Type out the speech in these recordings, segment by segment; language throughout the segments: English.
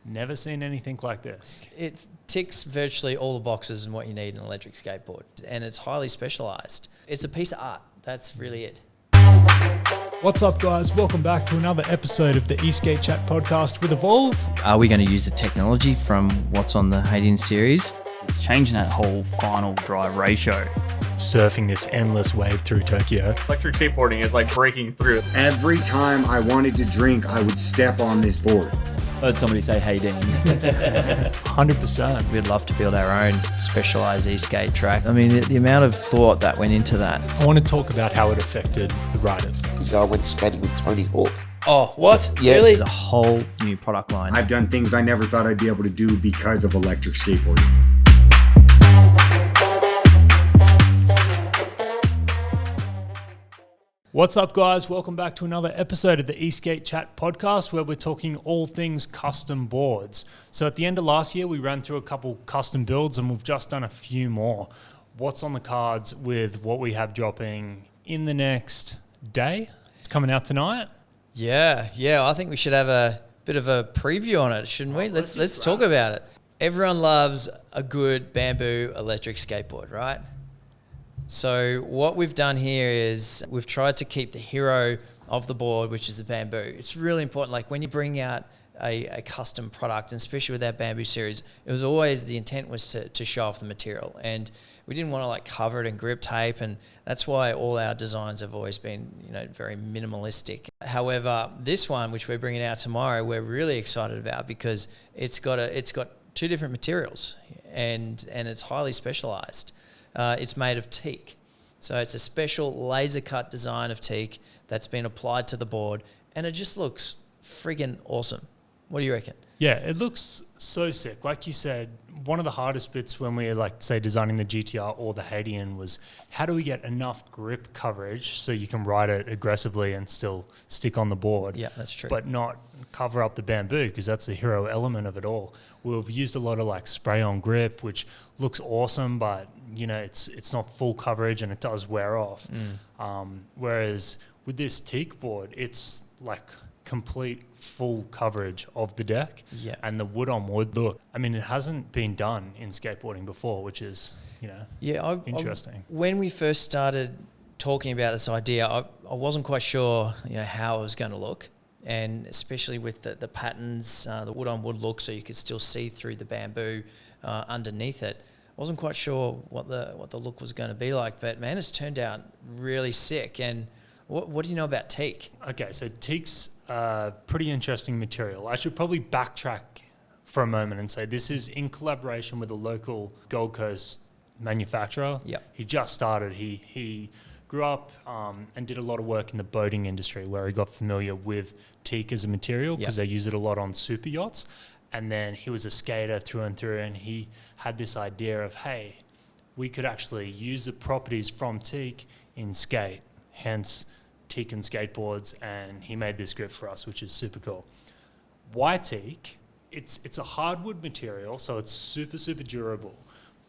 Never seen anything like this. It ticks virtually all the boxes and what you need in an electric skateboard, and it's highly specialised. It's a piece of art. That's really it. What's up, guys? Welcome back to another episode of the eSkate Chat podcast with Evolve. Are we going to use the technology from what's on the Hayden series? It's changing that whole final drive ratio. Surfing this endless wave through Tokyo. Electric skateboarding is like breaking through. Every time I wanted to drink, I would step on this board. Heard somebody say, "Hey, Dean." 100%. We'd love to build our own specialised e-skate track. I mean, the amount of thought that went into that. I want to talk about how it affected the riders. I went skating with Tony Hawk. Oh, what? Yeah. Really? There's a whole new product line. I've done things I never thought I'd be able to do because of electric skateboarding. What's up, guys? Welcome back to another episode of the eSkate Chat podcast, where we're talking all things custom boards. So at the end of last year, we ran through a couple custom builds and we've just done a few more. What's on the cards with what we have dropping in the next day? It's coming out tonight. Yeah. I think we should have a bit of a preview on it, shouldn't we? Let's talk about it. Everyone loves a good bamboo electric skateboard, right? So what we've done here is we've tried to keep the hero of the board, which is the bamboo. It's really important. Like when you bring out a custom product, and especially with our bamboo series, it was always the intent was to show off the material, and we didn't want to like cover it in grip tape, and that's why all our designs have always been, very minimalistic. However, this one, which we're bringing out tomorrow, we're really excited about because it's got two different materials, and it's highly specialized. It's made of teak. So it's a special laser cut design of teak that's been applied to the board, and it just looks friggin' awesome. What do you reckon? Yeah, it looks so sick. Like you said, one of the hardest bits when we were designing the GTR or the Hayden was how do we get enough grip coverage so you can ride it aggressively and still stick on the board. Yeah, that's true. But not cover up the bamboo, because that's the hero element of it all. We've used a lot of spray on grip, which looks awesome, but it's not full coverage and it does wear off. Whereas with this teak board, it's complete full coverage of the deck. Yeah. And the wood on wood look. I mean, it hasn't been done in skateboarding before, which is, interesting. When we first started talking about this idea, I wasn't quite sure, how it was going to look. And especially with the patterns, the wood on wood look, so you could still see through the bamboo underneath it. I wasn't quite sure what the look was going to be like, but man, it's turned out really sick. And what do you know about teak? Okay, so teak's a pretty interesting material. I should probably backtrack for a moment and say this is in collaboration with a local Gold Coast manufacturer. Yep. He just started. He grew up and did a lot of work in the boating industry, where he got familiar with teak as a material because they use it a lot on super yachts. And then he was a skater through and through, and he had this idea of, hey, we could actually use the properties from teak in skate, hence teak and skateboards, and he made this grip for us, which is super cool. Why teak? It's a hardwood material, so it's super, super durable,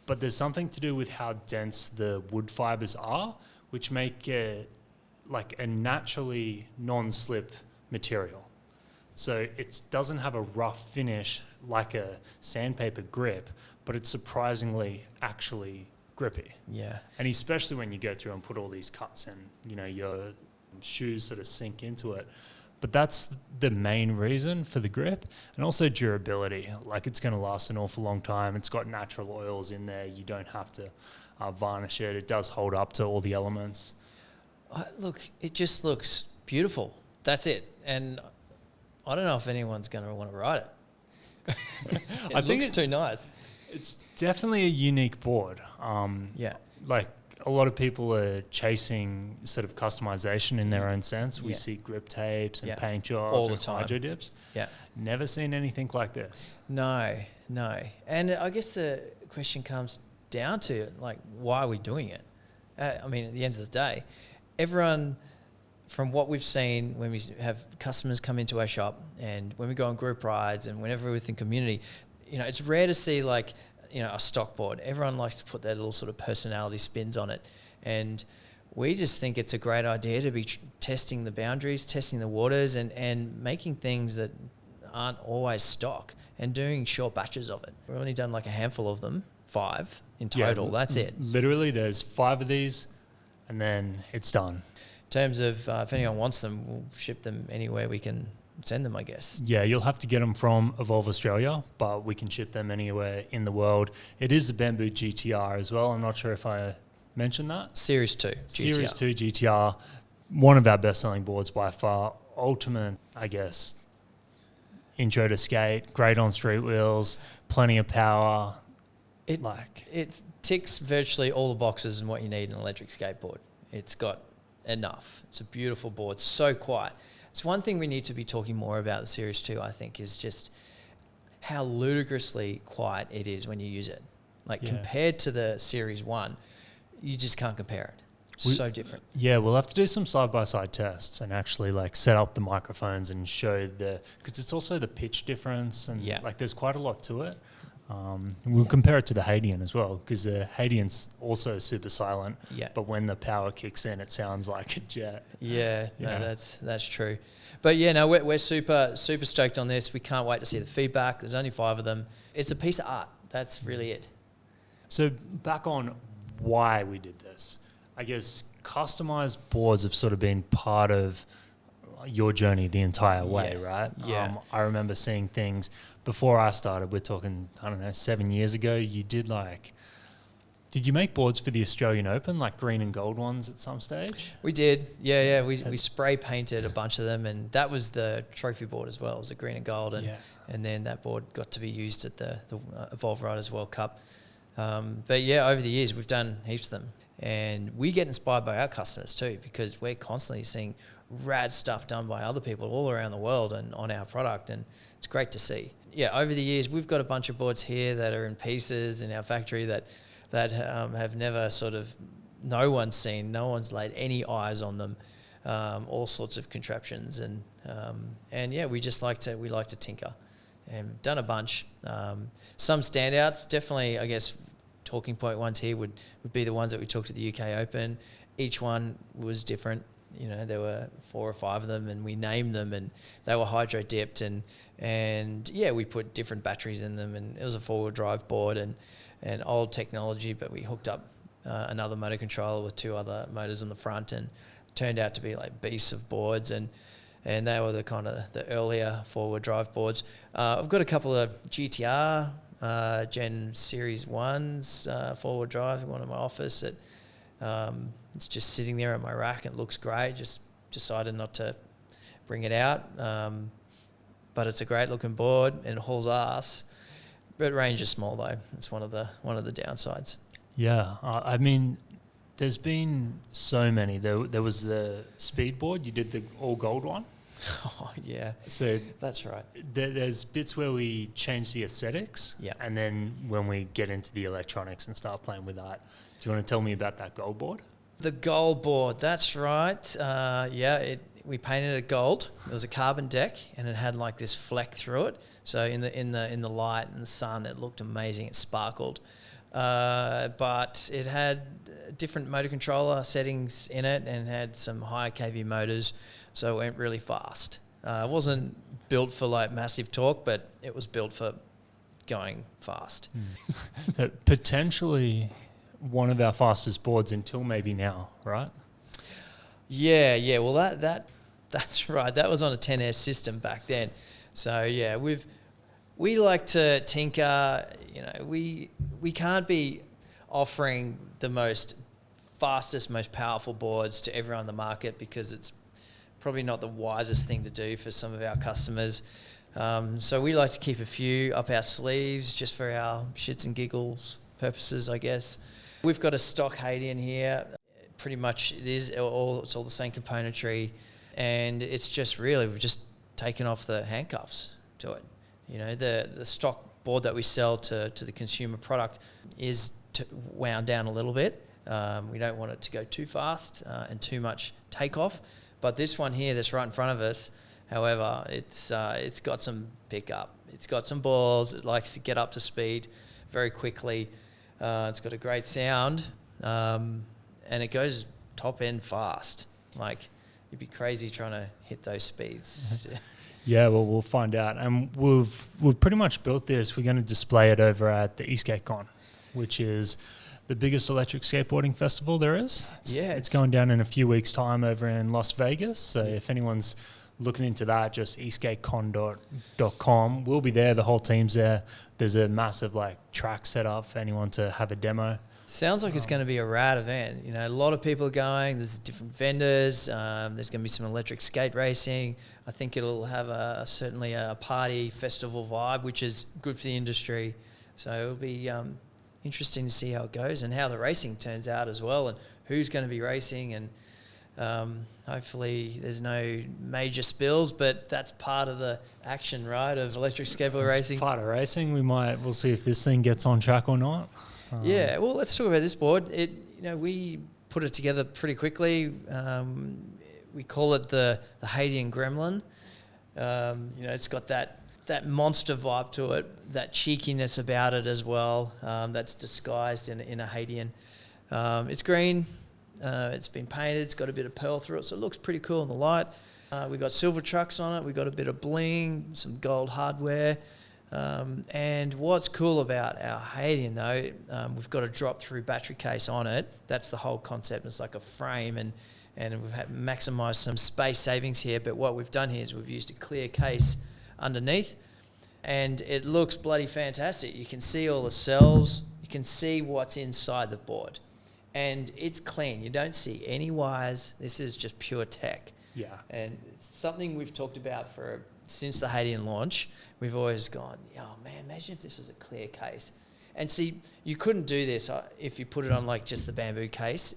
but there's something to do with how dense the wood fibers are, which make it a naturally non-slip material. So it doesn't have a rough finish like a sandpaper grip, but it's surprisingly actually grippy. Yeah. And especially when you go through and put all these cuts and, your shoes sort of sink into it. But that's the main reason for the grip, and also durability. It's going to last an awful long time. It's got natural oils in there. You don't have to varnish it. It does hold up to all the elements. Look, it just looks beautiful. That's it. And I don't know if anyone's going to want to ride it. It looks too nice. It's definitely a unique board. Yeah. A lot of people are chasing sort of customization in their own sense. We see grip tapes and paint jobs all the and time. hydro dips. Yeah. Never seen anything like this. No. And I guess the question comes down to, why are we doing it? At the end of the day, everyone, from what we've seen when we have customers come into our shop and when we go on group rides and whenever we're within community, it's rare to see a stock board. Everyone likes to put their little sort of personality spins on it. And we just think it's a great idea to be testing the boundaries, testing the waters, and making things that aren't always stock, and doing short batches of it. We've only done like a handful of them, 5 in total. That's it. Literally, there's 5 of these, and then it's done. In terms of if anyone wants them, we'll ship them anywhere we can send them, I guess. Yeah, you'll have to get them from Evolve Australia, but we can ship them anywhere in the world. It is a Bamboo GTR as well. I'm not sure if I mentioned that. Series 2 GTR. Series 2 GTR, one of our best-selling boards by far. Ultimate, I guess, intro to skate, great on street wheels, plenty of power. It ticks virtually all the boxes and what you need in an electric skateboard. It's got enough. It's a beautiful board, so quiet. It's one thing we need to be talking more about the Series 2, I think, is just how ludicrously quiet it is when you use it. Like compared to the Series 1, you just can't compare it. So different. Yeah, we'll have to do some side-by-side tests and actually like set up the microphones and show because it's also the pitch difference and like there's quite a lot to it. We'll compare it to the Hadian as well, because the Hadian's also super silent. Yeah. But when the power kicks in, it sounds like a jet. Yeah, no, that's true. But yeah, no, we're super stoked on this. We can't wait to see the feedback. There's only 5 of them. It's a piece of art. That's really it. So back on why we did this. I guess customized boards have sort of been part of your journey the entire way, right? Yeah. I remember seeing things before I started. We're talking, I don't know, 7 years ago. You did you make boards for the Australian Open, like green and gold ones at some stage? We did. Yeah. We spray painted a bunch of them, and that was the trophy board as well. It was a green and gold, and then that board got to be used at the Evolve Riders World Cup. But yeah, over the years, we've done heaps of them. And we get inspired by our customers too, because we're constantly seeing rad stuff done by other people all around the world and on our product, and it's great to see. Yeah, over the years, we've got a bunch of boards here that are in pieces in our factory that have never no one's seen, no one's laid any eyes on them, all sorts of contraptions, and yeah, we like to tinker, and done a bunch. Some standouts, definitely, I guess. Talking point ones here would be the ones that we took to the UK Open. Each one was different. You know, there were 4 or 5 of them, and we named them, and they were hydro dipped, and yeah, we put different batteries in them, and it was a 4-wheel drive board and old technology, but we hooked up another motor controller with 2 other motors on the front, and it turned out to be like beasts of boards, and they were the kind of the earlier 4-wheel drive boards. I've got a couple of GTR Gen Series 1s, 4-wheel drive, one in my office. It's just sitting there on my rack. It looks great. Just decided not to bring it out. But it's a great looking board and it hauls ass. But range is small though. It's one of the downsides. Yeah, I mean, there's been so many. There was the speed board. You did the all gold one. Oh, yeah. So that's right. There's bits where we change the aesthetics, and then when we get into the electronics and start playing with that. Do you want to tell me about that gold board? The gold board, that's right. We painted it gold. It was a carbon deck, and it had like this fleck through it. So in the light and the sun, it looked amazing. It sparkled, but it had different motor controller settings in it, and had some high kV motors. So it went really fast. It wasn't built for like massive torque, but it was built for going fast. So potentially one of our fastest boards until maybe now, right? Yeah. Well, that's right. That was on a 10S system back then. So yeah, we like to tinker. You know, we can't be offering the fastest, most powerful boards to everyone in the market, because it's probably not the wisest thing to do for some of our customers. So we like to keep a few up our sleeves just for our shits and giggles purposes, I guess. We've got a stock Hadian here. Pretty much it's all the same componentry, and it's just really, we've just taken off the handcuffs to it. You know, the stock board that we sell to the consumer product is wound down a little bit. We don't want it to go too fast and too much takeoff. But this one here that's right in front of us, however, it's got some pickup. It's got some balls. It likes to get up to speed very quickly. It's got a great sound, and it goes top end fast. Like, you'd be crazy trying to hit those speeds. Yeah, well, we'll find out. And we've pretty much built this. We're going to display it over at the eSkateCon, which is the biggest electric skateboarding festival there is. It's going down in a few weeks' time over in Las Vegas. So if anyone's looking into that, just eskatecon.com. We'll be there. The whole team's there. There's a massive track set up for anyone to have a demo. Sounds like it's going to be a rad event. You know, a lot of people are going. There's different vendors. There's going to be some electric skate racing. I think it'll have certainly a party festival vibe, which is good for the industry. So it'll be interesting to see how it goes and how the racing turns out as well, and who's going to be racing. And hopefully there's no major spills, but that's part of the action, right, of electric skateboard racing. Part of racing. We'll see if this thing gets on track or not. Yeah, well, let's talk about this board. We put it together pretty quickly. We call it the Haitian Gremlin. It's got that monster vibe to it, that cheekiness about it as well. That's disguised in a Haitian. It's green. It's been painted. It's got a bit of pearl through it, so it looks pretty cool in the light. We got silver trucks on it. We got a bit of bling, some gold hardware. And what's cool about our Haitian though, we've got a drop-through battery case on it. That's the whole concept. It's like a frame, and we've maximised some space savings here. But what we've done here is we've used a clear case underneath, and it looks bloody fantastic. You can see all the cells. You can see what's inside the board, and it's clean. You don't see any wires. This is just pure tech. Yeah. And it's something we've talked about since the Haitian launch. We've always gone, oh man, imagine if this was a clear case. And see, you couldn't do this if you put it on just the bamboo case.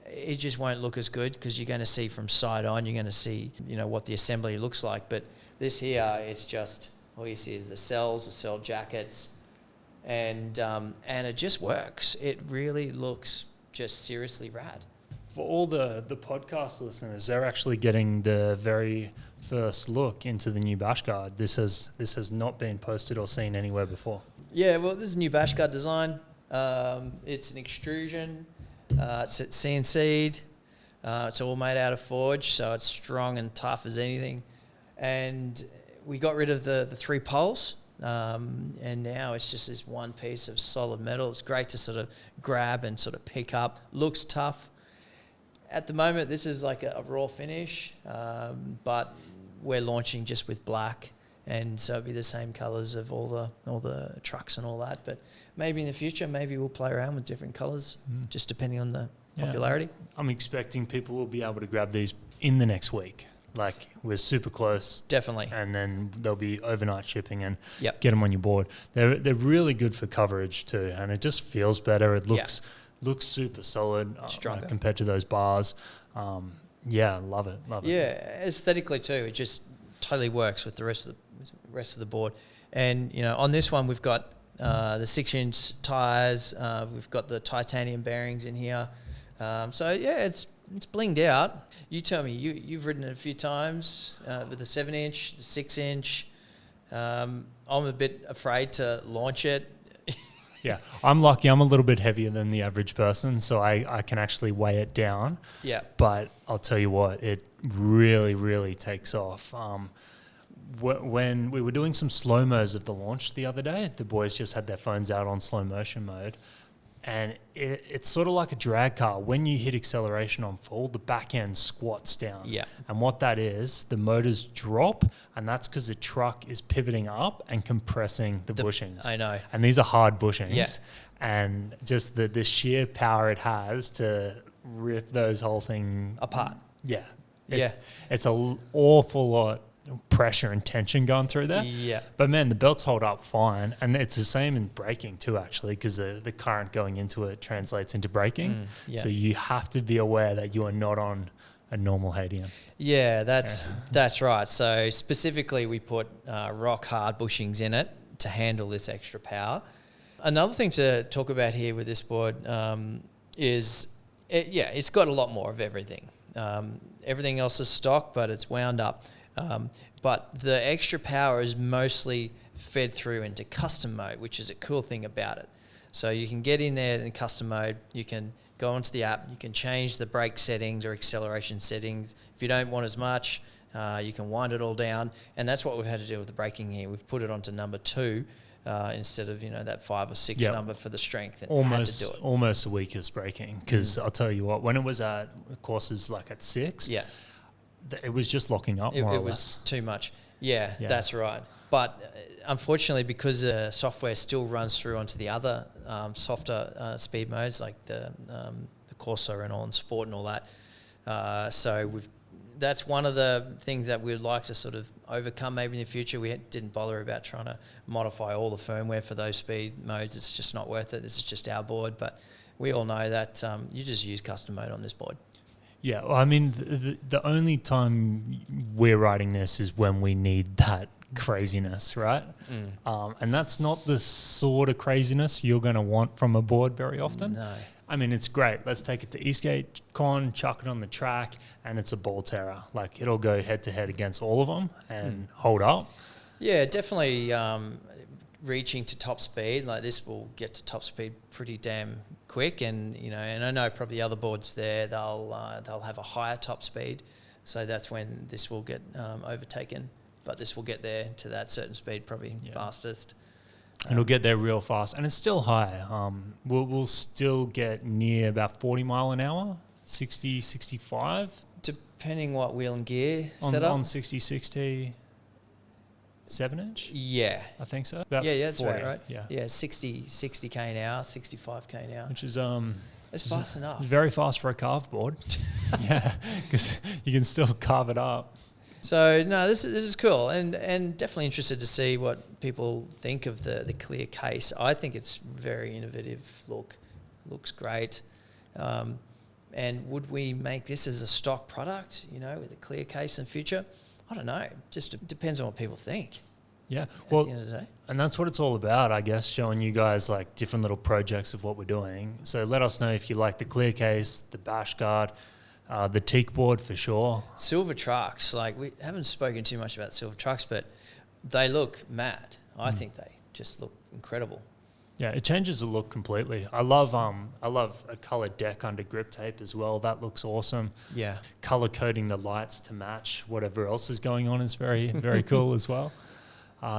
It just won't look as good because you're going to see from side on, you're going to see, what the assembly looks like. But this here, it's just, all you see is the cells, the cell jackets, and it just works. It really looks just seriously rad. For all the podcast listeners, they're actually getting the very first look into the new Bash Guard. This has not been posted or seen anywhere before. Yeah, well, this is a new Bash Guard design. It's an extrusion. It's CNC'd. It's all made out of forge, so it's strong and tough as anything. And we got rid of the 3 poles, and now it's just this one piece of solid metal. It's great to sort of grab and sort of pick up. Looks tough. At the moment, this is like a raw finish, but we're launching just with black, and so it'll be the same colours of all the trucks and all that. But maybe in the future, maybe we'll play around with different colours, just depending on the popularity. I'm expecting people will be able to grab these in the next week. We're super close. Definitely. And then there'll be overnight shipping and Yep. get them on your board. They're really good for coverage too, and it just feels better. It looks super solid Stronger. compared to those bars. Love it. Yeah, aesthetically too, it just totally works with the rest of the board. And on this one, we've got the 6-inch tires. We've got the titanium bearings in here. It's blinged out. You tell me, you've ridden it a few times with the 7-inch, the 6-inch. I'm a bit afraid to launch it. Yeah, I'm lucky. I'm a little bit heavier than the average person, so I can actually weigh it down. Yeah. But I'll tell you what, it really, really takes off. When we were doing some slow-mos of the launch the other day, the boys just had their phones out on slow motion mode. And it's sort of like a drag car. When you hit acceleration on full, the back end squats down. Yeah. And what that is, the motors drop, and that's because the truck is pivoting up and compressing the bushings. I know. And these are hard bushings. Yeah. And just the sheer power it has to rip those whole thing Apart. Yeah. Yeah. It's an awful lot of pressure and tension going through there. Yeah. But man, the belts hold up fine. And it's the same in braking too, actually, because the current going into it translates into braking. yeah. So you have to be aware that you are not on a normal Haitian. Yeah, that's right. So specifically, we put rock hard bushings in it to handle this extra power. Another thing to talk about here with this board is, it's got a lot more of everything. Everything else is stock, but it's wound up. But the extra power is mostly fed through into custom mode, which is a cool thing about it. So you can get in there in custom mode. You can go onto the app. You can change the brake settings or acceleration settings. If you don't want as much, You can wind it all down, and that's what we've had to do with the braking here. We've put it onto number 2 instead of that 5 or 6 Yep. number for the strength. And had to do it. Almost the weakest braking, because I'll tell you what, when it was at courses like at 6, Yeah, it was just locking up it more or was less. too much. Yeah, Yeah. that's right. But unfortunately, because software still runs through onto the other softer speed modes like the Corso and all, and Sport and all that. So that's one of the things that we'd like to sort of overcome maybe in the future. We didn't bother about trying to modify all the firmware for those speed modes. It's just not worth it. This is just our board. But we all know that you just use custom mode on this board. Yeah, well, I mean, the only time we're riding this is when we need that craziness, right? And that's not the sort of craziness you're going to want from a board very often. No. I mean, it's great. Let's take it to Eastgate Con, chuck it on the track, and it's a ball terror. Like, it'll go head-to-head against all of them and hold up. Yeah, definitely reaching to top speed. Like, this will get to top speed pretty damn quick, and and I know probably other boards there, they'll have a higher top speed, so that's when this will get overtaken. But this will get there to that certain speed probably fastest. It'll get there real fast, and it's still high. We'll still get near about 40 mile an hour, 60, 65 Depending what wheel and gear on setup. 60, 7-inch. Yeah. I think so. About Yeah, that's 40, right. Yeah, 60 k an hour, 65 k an hour. which is It's fast enough. very fast for a carved board. Yeah, because you can still carve it up. So no, this is cool, and definitely interested to see what people think of the clear case. I think it's very innovative look, looks great. And would we make this as a stock product, with a clear case in the future? I don't know. Just depends on what people think. Yeah, At well, the end of the day. and that's what it's all about, I guess, showing you guys like different little projects of what we're doing. So let us know if you like the clear case, the bash guard, the teak board for sure. Silver trucks, like we haven't spoken too much about silver trucks, but they look mad. I think they just look incredible. Yeah, it changes the look completely. I love a colored deck under grip tape as well. That looks awesome. Yeah. Color coding the lights to match whatever else is going on is very, very cool as well.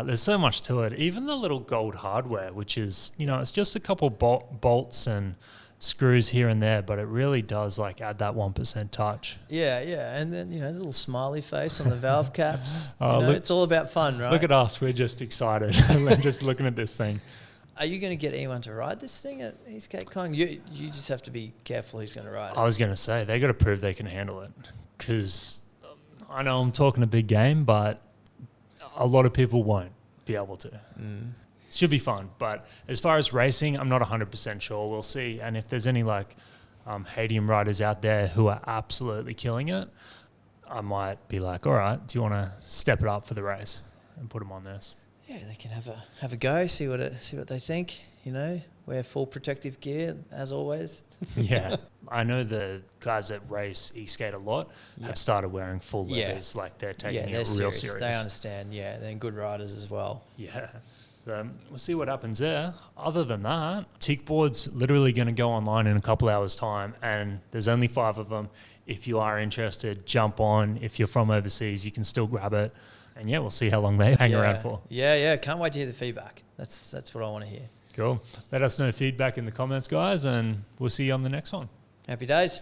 There's so much to it. Even the little gold hardware, which is, it's just a couple bolts and screws here and there, but it really does like add that 1% touch. Yeah, and then the little smiley face on the valve caps. Look- It's all about fun, right? Look at us, we're just excited. We're just looking at this thing. Are you going to get anyone to ride this thing at Eastgate Con? You just have to be careful who's going to ride it. I was going to say, they got to prove they can handle it, because I know I'm talking a big game, but a lot of people won't be able to. Should be fun, but as far as racing, I'm not 100% sure. We'll see. And if there's any Hadium riders out there who are absolutely killing it, I might be like, all right, do you want to step it up for the race and put them on this? Yeah, they can have a go, see what they think. Wear full protective gear as always. Yeah. I know the guys that race Eastgate a lot have started wearing full Yeah. leathers, like they're taking They're it real serious. serious. They understand. Yeah, they're good riders as well. Yeah. We'll see what happens there. Other than that, teak board's literally going to go online in a couple hours' time, and there's only 5 of them. If you are interested, jump on. If you're from overseas, you can still grab it. And we'll see how long they hang around for. Yeah. Can't wait to hear the feedback. That's what I want to hear. Cool. Let us know feedback in the comments, guys, and we'll see you on the next one. Happy days.